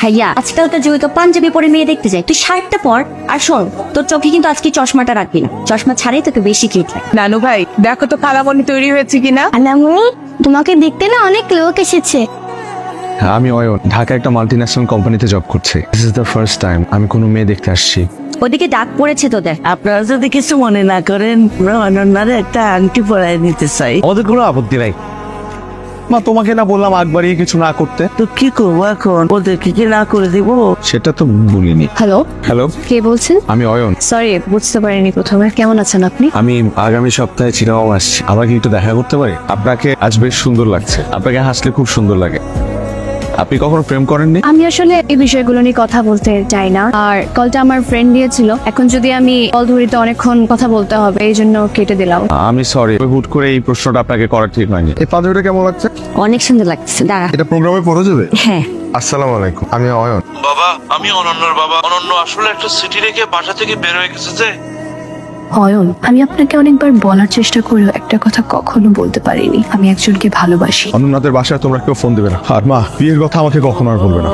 ভাইয়া আজকালকার যুগে তো পাঞ্জাবি পরে মেয়ে দেখতে যায়, তুই শার্টটা পর। আর শোন, তোর চোখে কিন্তু আজকে চশমাটা রাখবি না, চশমা ছাড়াই তোকে বেশি কিট লাগে। নানু ভাই দেখো তো খালামণি তৈরি হয়েছে কিনা। আলামনি, তোমাকে দেখতে না অনেক লোক এসেছে। আমি অয়ন, ঢাকা একটা মাল্টিন্যাশনাল কোম্পানিতে জব করছি। This is the first time আমি কোনো মেয়ে দেখতে আসছি। ওদিকে ডাক পড়েছে তোদের। আপনারা যদি কিছু মনে না করেন, আমরা অনন্যারে একটা আংটি পরাই নিতে চাই। আমাদের কোনো আপত্তি নাই মা, তোমাকে না বললাম আগ বাড়িয়ে কিছু না করতে। তো কি করবো এখন, ওদেরকে কি না করে দিব? সেটা তো বলিনি। হ্যালো হ্যালো, কে বলছেন? আমি অয়ন। সরি বুঝতে পারিনি প্রথমে। কেমন আছেন আপনি? আমি আগামী সপ্তাহে চিরাও আসছি, আমাকে একটু দেখা করতে পারি? আপনাকে আজ বেশ সুন্দর লাগছে, আপনাকে হাসলে খুব সুন্দর লাগে। আপনি কখনো প্রেম করেননি? আমি আসলে এই বিষয়গুলো নিয়ে কথা বলতে চাই না, আর কলটা আমার ফ্রেন্ড দিয়েছিল। এখন যদি আমি কল ধরি তো অনেকক্ষণ কথা বলতে হবে, এই জন্য কেটে দিলাম। আমি সরি, হুট করে এই প্রশ্নটা আপনাকে করা ঠিক হয়নি। এই পাঞ্জাবিটা কেমন লাগছে? অনেক সুন্দর লাগছে। দাঁড়া। এটা প্রোগ্রামে পড়া যাবে? হ্যাঁ। আসসালামু আলাইকুম, আমি অয়ন। বাবা, আমি অনন্যর বাবা। অনন্য আসলে একটা সিটি রেখে বাসা থেকে বের হয়ে গেছে যে। অয়ন, আমি আপনাকে অনেকবার বলার চেষ্টা করলেও একটা কথা কখনো বলতে পারিনি, আমি একজনকে ভালোবাসি। অনন্যাদের বাসায় তোমরা কেউ ফোন দিবে না, আর মা বিয়ের কথা আমাকে কখনো আর বলবে না।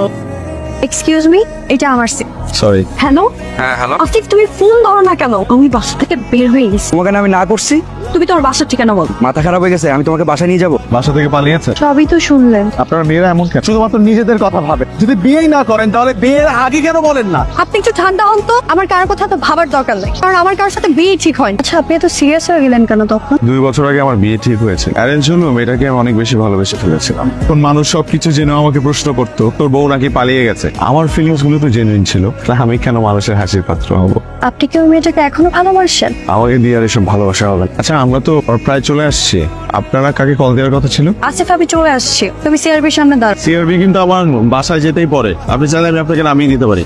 এক্সকিউজ মি, এটা আমার সিট। সরি। হ্যালো। হ্যাঁ হ্যালো। আফিফ, তুমি ফোন ধরো না কেন? আমি বাসা থেকে বের হয়ে গেছি। তোমাকে না আমি না করছি? তুমি তোমার বাসার ঠিকানা বলো। মাথা খারাপ হয়ে গেছে, আমি তোমাকে বাসায় নিয়ে যাবো। বাসা থেকে পালিয়েছে? সবই তো শুনলেন। আপনারা মেয়েরা এমন কেন, শুধুমাত্র নিজেদের কথা ভাবে? যদি বিয়েই না করেন তাহলে বিয়ের আগে কেন বলেন না? আপনি একটু ঠান্ডা হন তো, আমার কারোর কথা তো ভাবার দরকার নেই, কারণ আমার কারোর সাথে বিয়ে ঠিক হয়। আচ্ছা, আপনি এত সিরিয়াস হয়ে গেলেন কেন তখন? 2 বছর আগে আমার বিয়ে ঠিক হয়েছে। অ্যারেঞ্জ হলো, মেয়েটাকে আমি অনেক বেশি ভালোবেসে ফেলেছিলাম। কোন মানুষ সবকিছু জেনে আমাকে প্রশ্ন করতো তোর বউ নাকি পালিয়ে গেছে। আমার ফিলিংস গুলো তো জেনুইন ছিল, তা আমি কেন মানুষের হাসির পাত্র হব? আপনি কি ওই মেয়েটাকে এখনো ভালোবাসেন? আমাকে দিয়ে আর এসব ভালোবাসা হবে না। আচ্ছা, আমরা তো প্রায় চলে আসছি, আপনারা কাকে কল দেওয়ার কথা ছিল? আসিফ, আমি চলে আসছি, তুমি সিআরবির সামনে দাঁড়াও। সিআরবি কিন্তু আমার বাসায় যেতেই পরে, আপনি চাইলে আমি আপনাকে নামিয়ে দিতে পারি।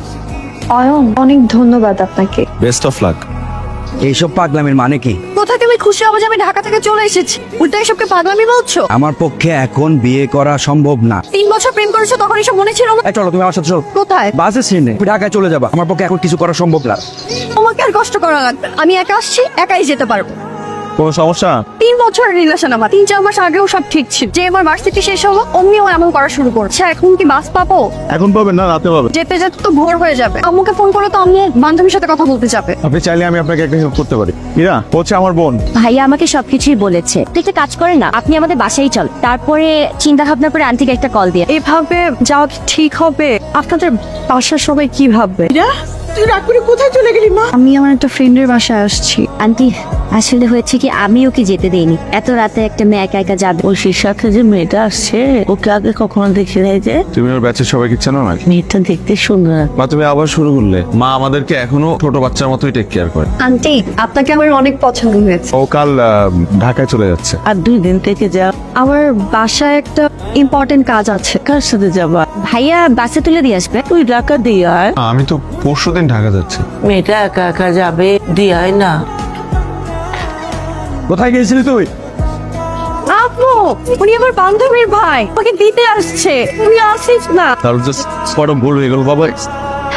অয়ন, অনেক ধন্যবাদ আপনাকে। Best of luck. এইসব পাগলামির মানে কি? কোথা থেকে খুশি হবো যে আমি ঢাকা থেকে চলে এসেছি, উল্টা এসবকে পাগলামি বলছো? আমার পক্ষে এখন বিয়ে করা সম্ভব না। 3 বছর প্রেম করেছো, তখন এসব মনে ছিল না? এই চলো, তুমি আমার সাথে চলো। কোথায়? বাসে সিনে তুমি ঢাকায় চলে যাবা, আমার পক্ষে এখন কিছু করা সম্ভব না। তোমাকে আর কষ্ট করা লাগবে না। আমি একা আসছি, একাই যেতে পারবো। কোনো সমস্যা? 3 বছরের রিলেশন আমার, 3-4 মাস আগেও সব ঠিক ছিল। যে আমার ভার্সিটি শেষ হলো অমনিও এমন করা শুরু করছে। এখন কি বাস পাবো? এখন পাবেন না, রাতে পাবেন। যেতে যেতে তো ভোর হয়ে যাবে। আম্মুকে ফোন করে তো আম্মু বান্ধবীর সাথে কথা বলতে যাবে। আপনি চাইলে আমি আপনাকে একটা হেল্প করতে পারি। মীরা হচ্ছে আমার বোন। ভাইয়া আমাকে সবকিছুই বলেছে। তুই একটা কাজ করে না, আপনি আমাদের বাসায় চল, তারপরে চিন্তা ভাবনা করে আন্টিকে একটা কল দিয়ে। এভাবে যাওয়া কি ঠিক হবে? আপনাদের বাসার সবাই কি ভাববে? তুই রাগ করে কোথায় চলে গেলি মা? আমি আমার একটা ফ্রেন্ডের বাসায় আসছি। আন্টি আসলে হয়েছে কি, আমি ওকে যেতে দেইনি। এত রাতে একটা মেয়ে একা একা যাবে। ওর সাথে যে মেয়েটা আসছে, ওকে আগে কখনো দেখি নাই যে। তুমি ওর ব্যাচের সবাইকে চেনো না? মেয়েটা দেখতে সুন্দর। মা তুমি আবার শুরু করলে। মা আমাদেরকে এখনো ছোট বাচ্চার মতোই টেক কেয়ার করে। আন্টি, আপনাকে আমার অনেক পছন্দ হয়েছে। ও কাল ঢাকায় চলে যাচ্ছে। আর 2 দিন থেকে যা। আমার বাসায় একটা ইম্পর্টেন্ট কাজ আছে। কার সাথে যাবা? ভাইয়া বাসে তুলে দিয়ে আসবে। তুই ঢাকা দিয়ে আয়। আমি তো পরশুদিন ঢাকা যাচ্ছি। মেয়েটা একা একা যাবে, দিয়ে আয় না। কোথায় গিয়েছিলি তুই? আপু, উনি আমার বান্ধবীর ভাই, ওকে দিতে আসছে। তুমি আসিস না? তাহলে জাস্ট স্পট অফ ভুল হয়ে গেল বাবা।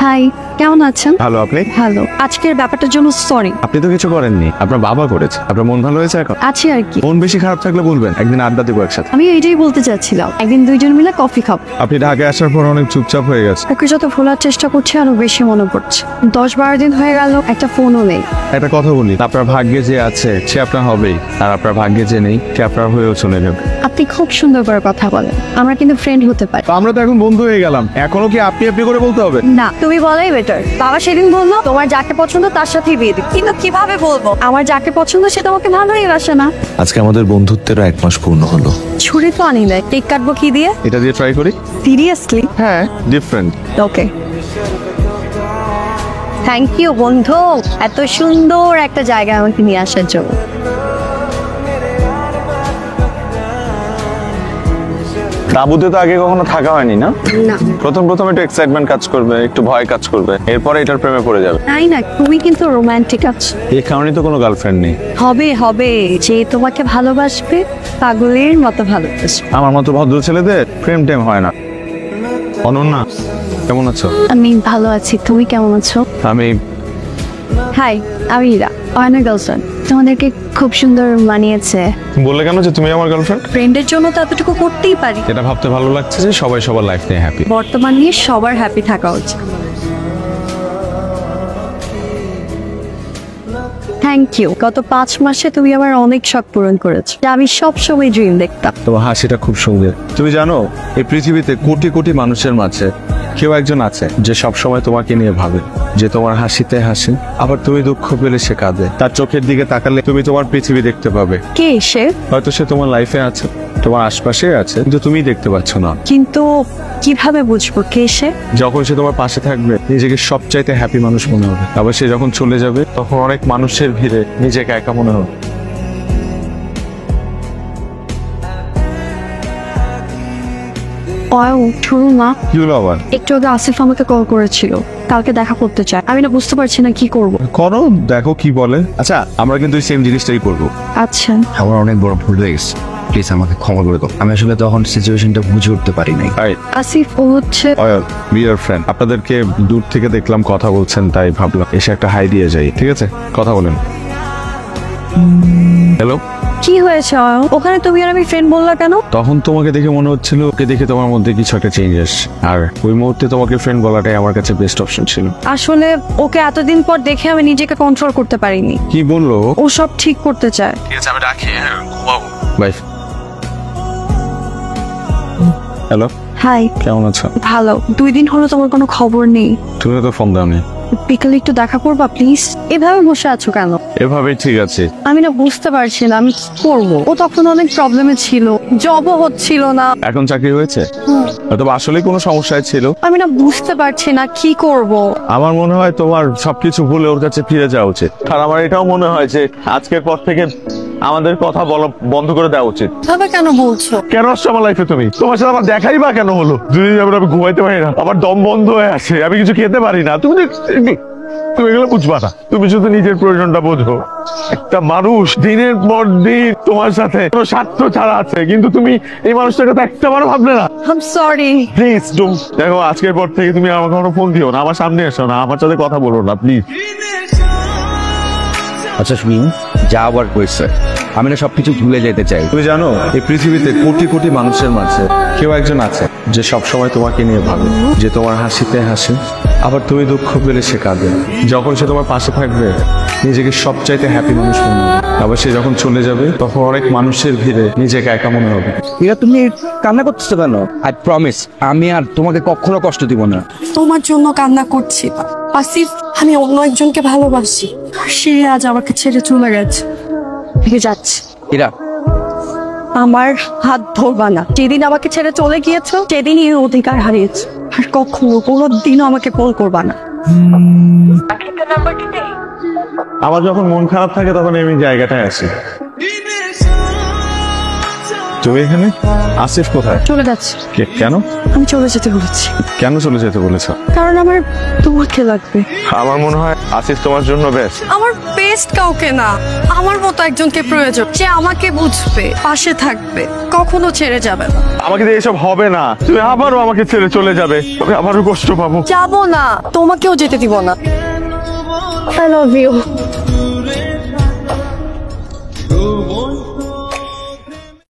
হাই, কেমন আছেন? ভালো, আপনি? ভালো। আজকের ব্যাপারটার জন্য সরি। আপনি তো কিছু করেননি, আপনার বাবা করেছে। আপনার মন ভালো হয়েছে এখন? আছি আর কি। মন বেশি খারাপ থাকলে বলবেন, একদিন আড্ডা দেবো একসাথে। আমি এইটাই বলতে চাচ্ছিলাম, একদিন দুইজন মিলে কফি খাবো। আপনি ঢাকায় আসার পর অনেক চুপচাপ হয়ে গেছে। ওকে যত ভোলার চেষ্টা করছি আরো বেশি মনে পড়ছে। 10-12 দিন হয়ে গেল, একটা ফোনও নেই। একটা কথা বলি, আপনার ভাগ্যে যে আছে সে আপনার হবেই, আর আপনার ভাগ্যে যে নেই সে আপনার হয়েও চলে যাবে। আপনি খুব সুন্দর করে কথা বলেন, আমরা কিন্তু ফ্রেন্ড হতে পারি। তো আমরা তো এখন বন্ধু হয়ে গেলাম, এখনো কি আপনি আপনি করে বলতে হবে? না, তুমি বলাই বেটার। বাবা সেদিন বললো তোমার যাকে পছন্দ তার সাথেই বিয়ে দিবে, কিন্তু কিভাবে বলবো আমার যাকে পছন্দ সে তোমাকে ভালোই বাসে না? আজকে আমাদের বন্ধুত্বের 1 মাস পূর্ণ হলো। ছুরি তো আনি নাই, কেক কাটবো কি দিয়ে? এটা দিয়ে ট্রাই করি। সিরিয়াসলি? হ্যাঁ, ডিফারেন্ট। ওকে। থ্যাংক ইউ বন্ধু, এত সুন্দর একটা জায়গায় আমাকে নিয়ে আসার জন্য। তাঁবুতে তো আগে কখনো থাকা হয়নি না? না। প্রথম একটু এক্সাইটমেন্ট কাজ করবে, একটু ভয় কাজ করবে, এরপরে এটার প্রেমে পড়ে যাবে। তাই না? তুমি কিন্তু রোমান্টিক আছো। এই কারণে তো কোনো গার্লফ্রেন্ড নেই। হবে হবে, যে তোমাকে ভালোবাসবে পাগলের মতো ভালোবাসবে। আমার মতো ভদ্র ছেলেদের প্রেম টেম হয় না। অনন্যা কেমন আছো? আমি ভালো আছি, তুমি কেমন আছো? আমি হাই, আমি ইরা, অয়নের গার্লফ্রেন্ড। তোমাদেরকে খুব সুন্দর মানিয়েছে। বললে কেন যে তুমি আমার গার্লফ্রেন্ড? ফ্রেন্ডের জন্য তো এতটুকু করতেই পারি। এটা ভাবতে ভালো লাগছে যে সবাই সবার লাইফ নিয়ে হ্যাপি। বর্তমান নিয়ে সবার হ্যাপি থাকা উচিত। Thank you. গত 5 মাসে তুমি আমার অনেক শখ পূরণ করেছো, যা আমি সব সময় ড্রিম দেখতাম। তোমার হাসিটা খুব সুন্দর। তুমি জানো এই পৃথিবীতে কোটি কোটি মানুষের মাঝে কেউ একজন আছে যে সব সময় তোমাকে নিয়ে ভাবে, যে তোমার হাসিতে হাসে, আবার তুমি দুঃখ পেলে সে কাঁদে। তার চোখের দিকে তাকালে তুমি তোমার পৃথিবী দেখতে পাবে। কে সে? হয়তো সে তোমার লাইফে আছে, তোমার আশপাশে আছে, কিন্তু তুমি দেখতে পাচ্ছ না। কিন্তু কিভাবে বুঝবো কে সে? যখন সে তোমার পাশে থাকবে নিজেকে সবচাইতে হ্যাপি মানুষ মনে হবে, আবার সে যখন চলে যাবে তখন অনেক মানুষের ভিড়ে নিজেকে একা মনে হবে। শুনুন না, কি হলো আবার? একটু আগে আসিফ আমাকে কল করেছিল, কালকে দেখা করতে চায়। আমি না বুঝতে পারছি না কি করব। করো, দেখো কি বলে। আচ্ছা, আমরা কিন্তু সেম জিনিসটাই করবো। আচ্ছা, আমার অনেক বড় ভুল হয়ে গেছে, প্লিজ আমাকে ক্ষমা করে দাও। আমি আসলে তখন সিচুয়েশনটা বুঝে উঠতে পারি নাই। আসিফ ও হচ্ছে ডিয়ার ফ্রেন্ড, আপনাদেরকে দূর থেকে দেখলাম কথা বলছেন, তাই ভাবলাম এসে একটা হাই দিয়ে যাই। ঠিক আছে, কথা বলেন। হ্যালো। কি হয়েছে অয়ন? ওখানে তুমি আর আমি ফ্রেন্ড বললা কেন? তখন তোমাকে দেখে মনে হচ্ছিল ওকে দেখে তোমার মধ্যে কিছু একটা চেঞ্জ আসছে, আর ওই মুহূর্তে তোমাকে ফ্রেন্ড বলাটাই আমার কাছে বেস্ট অপশন ছিল। আসলে ওকে এতদিন পর দেখে আমি নিজেকে কন্ট্রোল করতে পারিনি। কি বললো? ও সব ঠিক করতে চায়। ঠিক আছে, আমি রাখি। বাই। হ্যালো, হাই, কেমন আছো? ভালো। 2 দিন হলো তোমার কোনো খবর নেই। তুমি তো ফোন দাওনি। বিকালে একটু দেখা করবা প্লিজ? এভাবে বসে আছো কেন? এভাবেই ঠিক আছে। আমি না বুঝতে পারছি না আমি কি করবো। ও তখন অনেক প্রবলেমে ছিল, জবও হচ্ছিল না। এখন চাকরি হয়েছে, হয়তো আসলে কোনো সমস্যায় ছিল। আমি না বুঝতে পারছি না কি করব। আমার মনে হয় তোমার সবকিছু ভুলে ওর কাছে ফিরে যাওয়া উচিত। আর আমার এটাও মনে হয় যে আজকের পর থেকে আমাদের কথা বলা বন্ধ করে দেওয়া উচিত। তবে কেন বলছো? কেন আসছো আমার লাইফে তুমি? তোমার সাথে আমার দেখাই বা কেন হলো? দুদিন যাবে আমি ঘুমাইতে পারি না, আমার দম বন্ধ হয়ে আছে, আমি কিছু খেতে পারি না। তুমি এগুলো বুঝবা না, তুমি শুধু নিজের প্রয়োজনটা বোঝো। একটা মানুষ দিনের পর দিন তোমার সাথে কোনো স্বার্থ ছাড়া আছে, কিন্তু তুমি এই মানুষটার কথা একটাবারও ভাবলে না। I am sorry. প্লিজ দেখো, আজকের পর থেকে তুমি আমাকে কোনো ফোন দিও না, আমার সামনে এসো না, আমার সাথে কথা বলো না প্লিজ। আচ্ছা শুনি, যা আবার কইছে, আমি না সবকিছু ভুলে যেতে চাই। তুমি জানো এই পৃথিবীতে কোটি কোটি মানুষের মাঝে কেউ একজন আছে যে সব সময় তোমাকে নিয়ে ভাবে, যে তোমার হাসিতে হাসে, আবার তুমি দুঃখ পেলে সে কাঁদে। যখন সে তোমার পাশে থাকবে নিজেকে সবচাইতে হ্যাপি মানুষ মনে হবে, আবার সে যখন চলে যাবে তখন অনেক মানুষের ভিড়ে নিজেকে একা মনে হবে। এটা তুমি কান্না করতেছো কেন? আই প্রমিস আমি আর তোমাকে কখনো কষ্ট দিব না। তোমার জন্য কান্না করছি না আসিফ, আমি অন্য একজনকে ভালোবাসি, সে আজ আমাকে ছেড়ে চলে গেছে। ঠিক যাচ্ছে। এরা আমার হাত ধরবা না। যেদিন আমাকে ছেড়ে চলে গিয়েছো সেদিনই এই অধিকার হারিয়েছো। আর কখনো কোনোদিনও আমাকে কল করবা না। আমার যখন মন খারাপ থাকে তখন আমি জায়গাটায় আসি। তুমি এখানে? আসিফ কোথায়? চলে যাচ্ছে। কেন? আমি চলে যেতে বলেছি। কেন চলে যেতে বলেছ? কারণ আমার তোমাকে লাগবে। আমার মনে হয় আসিফ তোমার জন্য বেস্ট। আমার বেস্ট কাউকে না, আমার মতো একজনকে প্রয়োজন, যে আমাকে বুঝবে, পাশে থাকবে, কখনো ছেড়ে যাবে না। আমাকে দিয়ে এসব হবে না, তুমি আবারও আমাকে ছেড়ে চলে যাবে, আমি আবারও কষ্ট পাবো। যাবো না, তোমাকেও যেতে দিব না। I love you.